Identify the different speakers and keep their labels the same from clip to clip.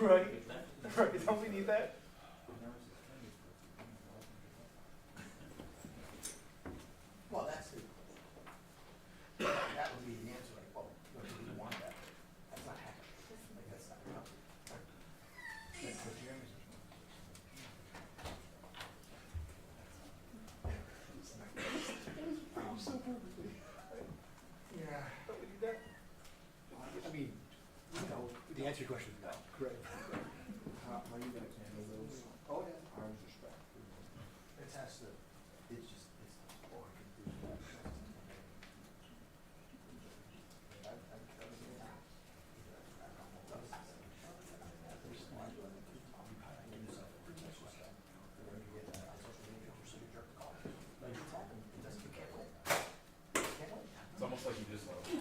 Speaker 1: Right. Right. Don't we need that?
Speaker 2: Well, that's it. That would be the answer, like, well, no, we don't want that. That's not happening. Like, that's not happening. That's what Jeremy's
Speaker 1: So perfectly.
Speaker 2: yeah.
Speaker 1: Don't we need that?
Speaker 2: I mean, you know, the answer to your question is no.
Speaker 1: Correct.
Speaker 3: How you guys handle those?
Speaker 2: Oh, yeah.
Speaker 3: I was respect.
Speaker 2: It has to, it's just, it's, oh, I can do that.
Speaker 4: It's almost like you just love it.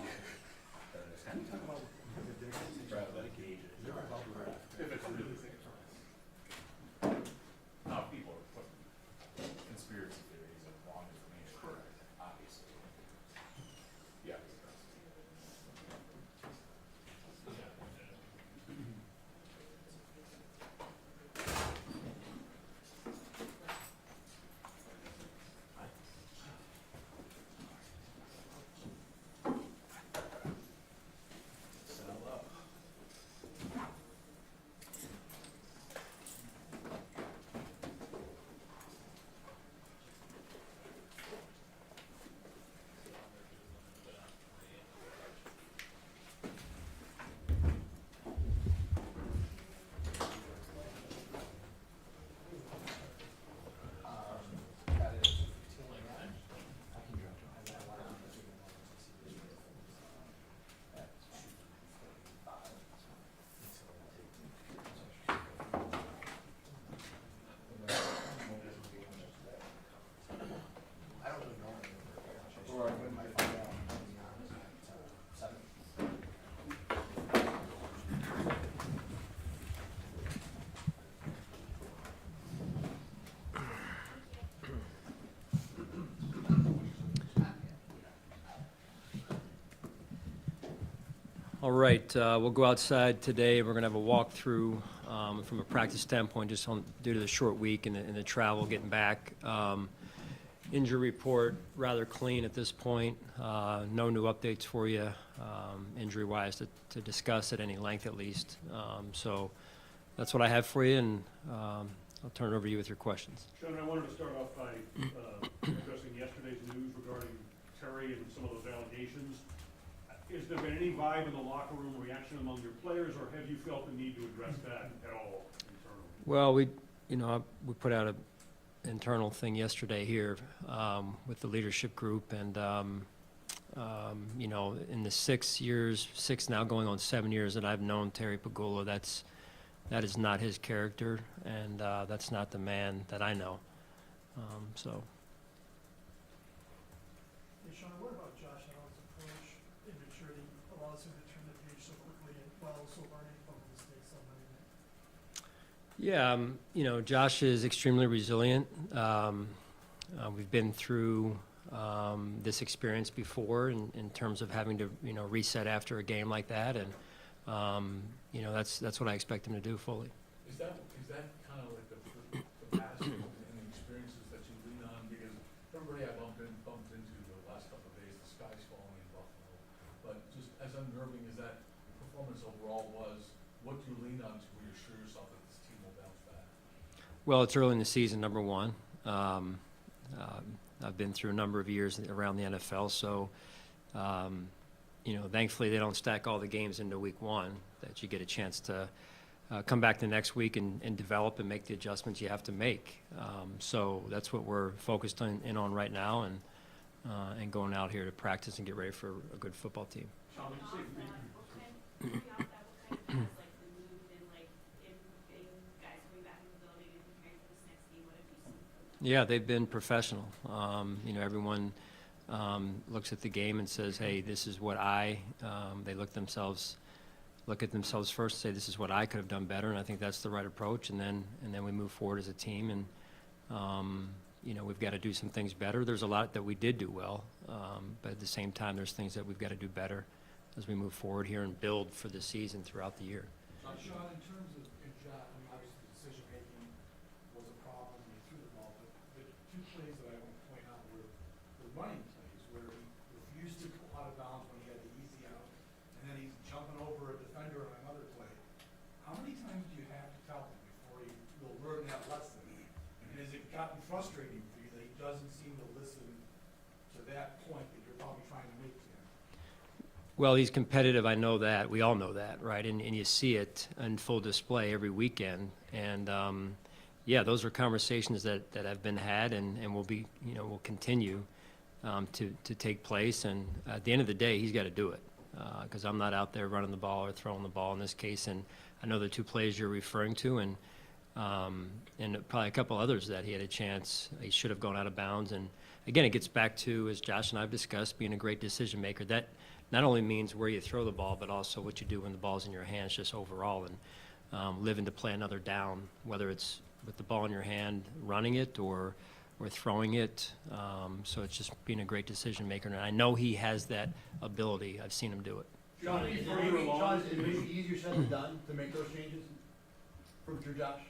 Speaker 4: Rather than engage it. If it's
Speaker 5: All right, we'll go outside today. We're going to have a walkthrough from a practice standpoint, just due to the short week and the travel getting back. Injury report rather clean at this point. No new updates for you, injury-wise, to discuss at any length at least. So that's what I have for you, and I'll turn it over to you with your questions.
Speaker 6: Sean, I wanted to start off by addressing yesterday's news regarding Terry and some of those allegations. Has there been any vibe in the locker room, reaction among your players, or have you felt the need to address that at all internally?
Speaker 5: Well, we put out an internal thing yesterday here with the leadership group, and in the 6 years, now going on 7 years that I've known Terry Pagula, that is not his character, and that's not the man that I know. So.
Speaker 7: Hey, Sean, what about Josh Allen's approach and maturity allows him to turn the page so quickly and while also learning from the mistakes on Monday night?
Speaker 5: Yeah, Josh is extremely resilient. We've been through this experience before in terms of having to, reset after a game like that, and that's what I expect him to do fully.
Speaker 4: Is that kind of like the past and the experiences that you lean on? Because everybody I bumped into the last couple of days, the sky's falling in Buffalo. But just as unnerving as that performance overall was, what do you lean on to reassure yourself that this team will bounce back?
Speaker 5: Well, it's early in the season, number one. I've been through a number of years around the NFL, so thankfully they don't stack all the games into week one, that you get a chance to come back the next week and develop and make the adjustments you have to make. So that's what we're focused on right now, and going out here to practice and get ready for a good football team.
Speaker 6: Sean, would you say
Speaker 5: Yeah, they've been professional. Everyone looks at the game and says, "Hey, this is what they look at themselves first and say, this is what I could have done better," and I think that's the right approach. And then we move forward as a team, and we've got to do some things better. There's a lot that we did do well, but at the same time, there's things that we've got to do better as we move forward here and build for the season throughout the year.
Speaker 2: Sean, in terms of obviously decision-making was a problem when he threw the ball, but the two plays that I want to point out were running plays where he refused to go out of bounds when he had the easy out, and then he's jumping over a defender on another play. How many times do you have to tell him before he will learn that lesson? And has it gotten frustrating for you that he doesn't seem to listen to that point that you're probably trying to make to him?
Speaker 5: Well, he's competitive. I know that. We all know that, right? And you see it in full display every weekend. And those are conversations that have been had and will be, will continue to take place. And at the end of the day, he's got to do it, because I'm not out there running the ball or throwing the ball in this case. And I know the two plays you're referring to, and probably a couple others that he had a chance. He should have gone out of bounds. And again, it gets back to, as Josh and I have discussed, being a great decision maker. That not only means where you throw the ball, but also what you do when the ball's in your hands, just overall, and living to play another down, whether it's with the ball in your hand, running it, or throwing it. So it's just being a great decision maker, and I know he has that ability. I've seen him do it.
Speaker 6: Sean,
Speaker 2: Is
Speaker 6: before you were along,
Speaker 2: it maybe easier said than done to make those changes for Josh?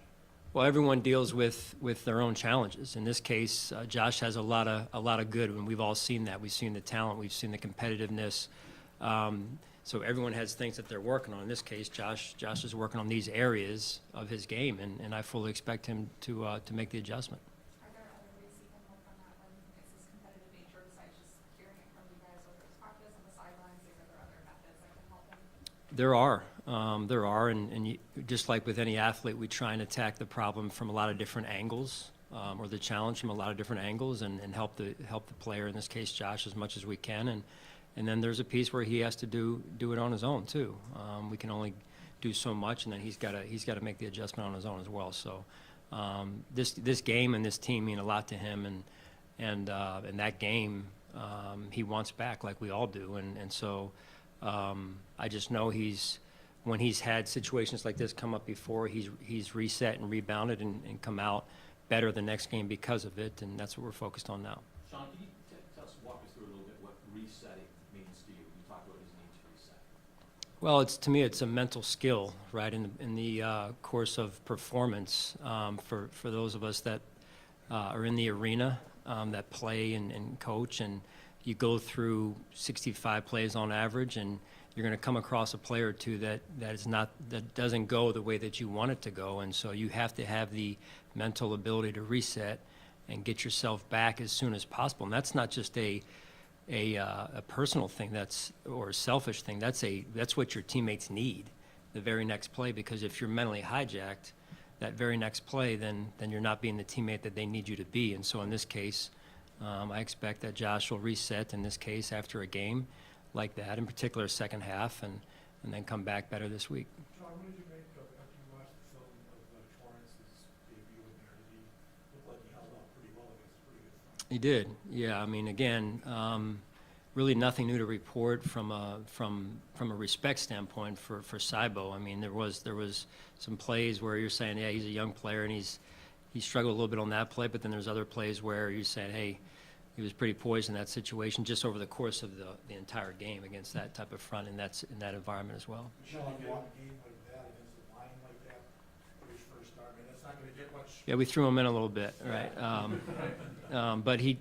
Speaker 5: Well, everyone deals with their own challenges. In this case, Josh has a lot of good, and we've all seen that. We've seen the talent, we've seen the competitiveness. So everyone has things that they're working on. In this case, Josh is working on these areas of his game, and I fully expect him to make the adjustment.
Speaker 8: Are there other ways he can work on that when it's his competitive nature besides just hearing it from you guys, whether it's practice on the sidelines, are there other methods that can help him?
Speaker 5: There are, and just like with any athlete, we try and attack the problem from a lot of different angles, or the challenge from a lot of different angles, and help the player, in this case Josh, as much as we can. And then there's a piece where he has to do it on his own too. We can only do so much, and then he's got to make the adjustment on his own as well. So this game and this team mean a lot to him, and that game he wants back, like we all do. And so I just know when he's had situations like this come up before, he's reset and rebounded and come out better the next game because of it, and that's what we're focused on now.
Speaker 9: Sean, can you walk us through a little bit what resetting means to you? You talked about his need to reset.
Speaker 5: Well, to me, it's a mental skill, right, in the course of performance, for those of us that are in the arena, that play and coach, and you go through 65 plays on average, and you're going to come across a player or two that doesn't go the way that you want it to go, and so you have to have the mental ability to reset and get yourself back as soon as possible. And that's not just a personal thing, or a selfish thing. That's what your teammates need, the very next play, because if you're mentally hijacked, that very next play, then you're not being the teammate that they need you to be. And so in this case, I expect that Josh will reset in this case after a game like that, in particular second half, and then come back better this week.
Speaker 2: John, what did you make of, after you watched the film of Torrance's debut in there? He looked like he held up pretty well against a pretty good front.
Speaker 5: He did, yeah. I mean, again, really nothing new to report from a respect standpoint for Saibo. I mean, there was some plays where you're saying, yeah, he's a young player and he struggled a little bit on that play, but then there's other plays where you're saying, hey, he was pretty poised in that situation just over the course of the entire game against that type of front, and that's in that environment as well.
Speaker 2: Sean, you want a game like that against a line like that for his first start? I mean, that's not going to get much.
Speaker 5: Yeah, we threw him in a little bit, right? But he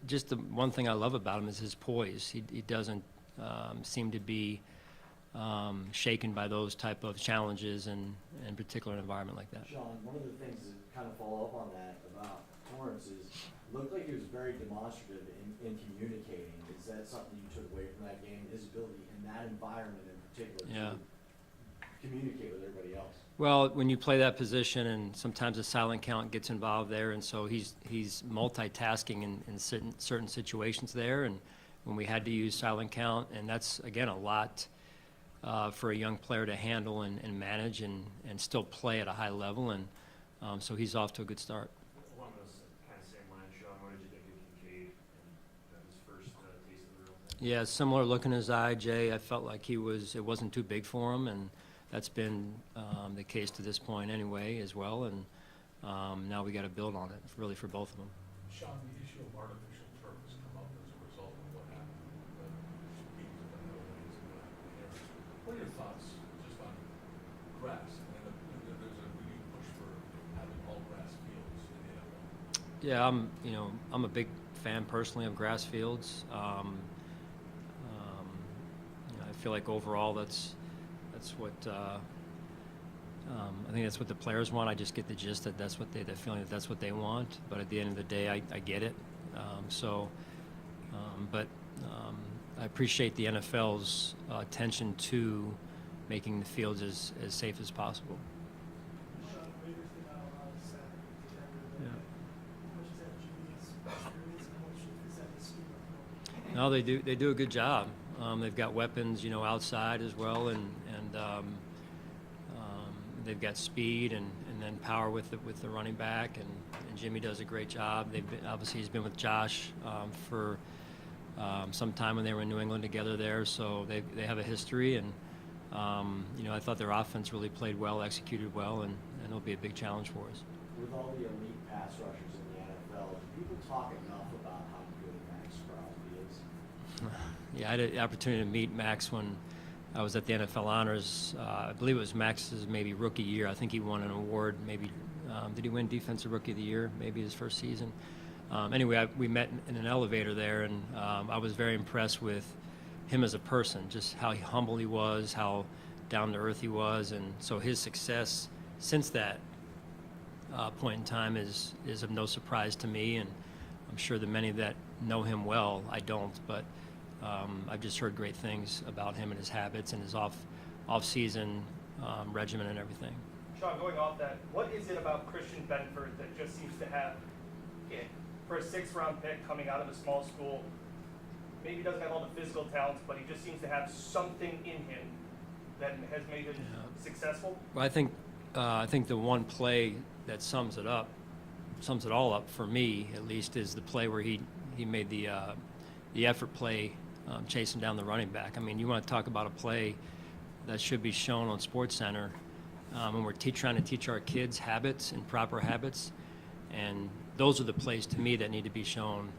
Speaker 5: just the one thing I love about him is his poise. He doesn't seem to be shaken by those type of challenges, and in particular an environment like that.
Speaker 3: Sean, one of the things to kind of follow up on that about Torrance is, it looked like he was very demonstrative in communicating. Is that something you took away from that game, his ability in that environment in particular to communicate with everybody else?
Speaker 5: Well, when you play that position, and sometimes a silent count gets involved there, and so he's multitasking in certain situations there, and when we had to use silent count, and that's, again, a lot for a young player to handle and manage and still play at a high level, and so he's off to a good start.
Speaker 9: Along those kind of same lines, Sean, what did you think of Kincaid and his first taste of the real thing?
Speaker 5: Yeah, similar look in his eye, Jay. I felt like it wasn't too big for him, and that's been the case to this point anyway as well, and now we got to build on it, really, for both of them.
Speaker 4: Sean, the issue of artificial turf has come up as a result of what happened with the games of the Netherlands and what happened there. What are your thoughts just on grass? And there's a renewed push for having all grass fields in the NFL.
Speaker 5: Yeah, I'm a big fan personally of grass fields. I feel like overall that's what I think that's what the players want. I just get the gist that that's what they're feeling that that's what they want. But at the end of the day, I get it. But I appreciate the NFL's attention to making the fields as safe as possible.
Speaker 7: Sean, Raiders did not allow a sack together.
Speaker 5: Yeah.
Speaker 7: How much is that Jimmy's experience? How much is that the scheme of play?
Speaker 5: No, they do a good job. They've got weapons, outside as well, and they've got speed and then power with the running back, and Jimmy does a great job. Obviously he's been with Josh for some time when they were in New England together there, so they have a history, and I thought their offense really played well, executed well, and it'll be a big challenge for us.
Speaker 3: With all the elite pass rushers in the NFL, do people talk enough about how good Max Crosby is?
Speaker 5: Yeah, I had the opportunity to meet Max when I was at the NFL Honors. I believe it was Max's maybe rookie year. I think he won an award. Maybe did he win Defensive Rookie of the Year? Maybe his first season. Anyway, we met in an elevator there, and I was very impressed with him as a person, just how humble he was, how down to earth he was, and so his success since that point in time is of no surprise to me, and I'm sure that many that know him well, I don't, but I've just heard great things about him and his habits and his off-season regimen and everything.
Speaker 1: Sean, going off that, what is it about Christian Benford that just seems to have, for a 6th-round pick coming out of a small school, maybe he doesn't have all the physical talents, but he just seems to have something in him that has made him successful?
Speaker 5: Well, I think the one play that sums it all up for me, at least, is the play where he made the effort play chasing down the running back. I mean, you want to talk about a play that should be shown on SportsCenter when we're trying to teach our kids habits and proper habits, and those are the plays to me that need to be shown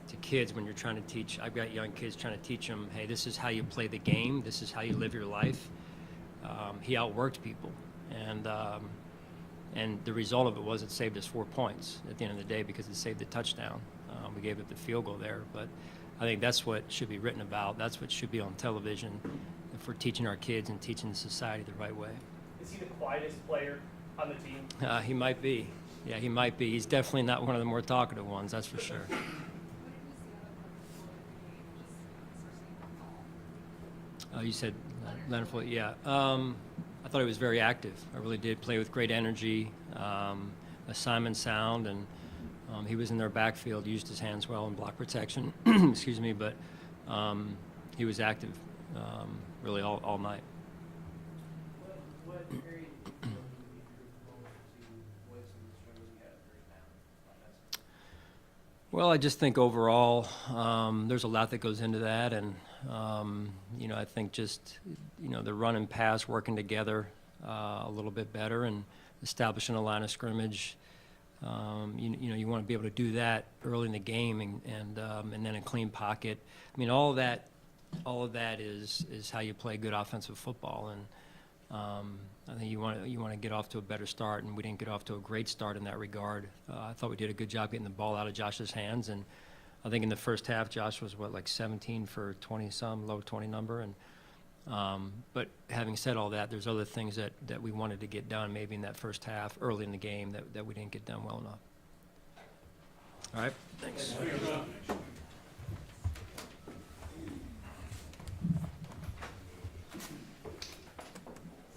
Speaker 5: to kids when you're trying to teach. I've got young kids trying to teach them, hey, this is how you play the game. This is how you live your life. He outworked people, and the result of it was it saved us 4 points at the end of the day because it saved the touchdown. We gave up the field goal there, but I think that's what should be written about. That's what should be on television if we're teaching our kids and teaching society the right way.
Speaker 1: Is he the quietest player on the team?
Speaker 5: He might be. Yeah, he might be. He's definitely not one of the more talkative ones, that's for sure.
Speaker 8: What did you see out of him before the game, just especially in football?
Speaker 5: You said Leonard Floyd, yeah. I thought he was very active. I really did. Play with great energy, assignment sound, and he was in their backfield, used his hands well in block protection, excuse me, but he was active really all night.
Speaker 10: What area did you feel you needed to improve to avoid some of the struggles you had at first down?
Speaker 5: Well, I just think overall, there's a lot that goes into that, and I think just the run and pass working together a little bit better, and establishing a line of scrimmage. You want to be able to do that early in the game, and then a clean pocket. I mean, all of that is how you play good offensive football, and I think you want to get off to a better start, and we didn't get off to a great start in that regard. I thought we did a good job getting the ball out of Josh's hands, and I think in the first half Josh was like 17 for 20-some, low 20 number, and but having said all that, there's other things that we wanted to get done maybe in that first half, early in the game, that we didn't get done well enough. All right, thanks.
Speaker 6: Thank you.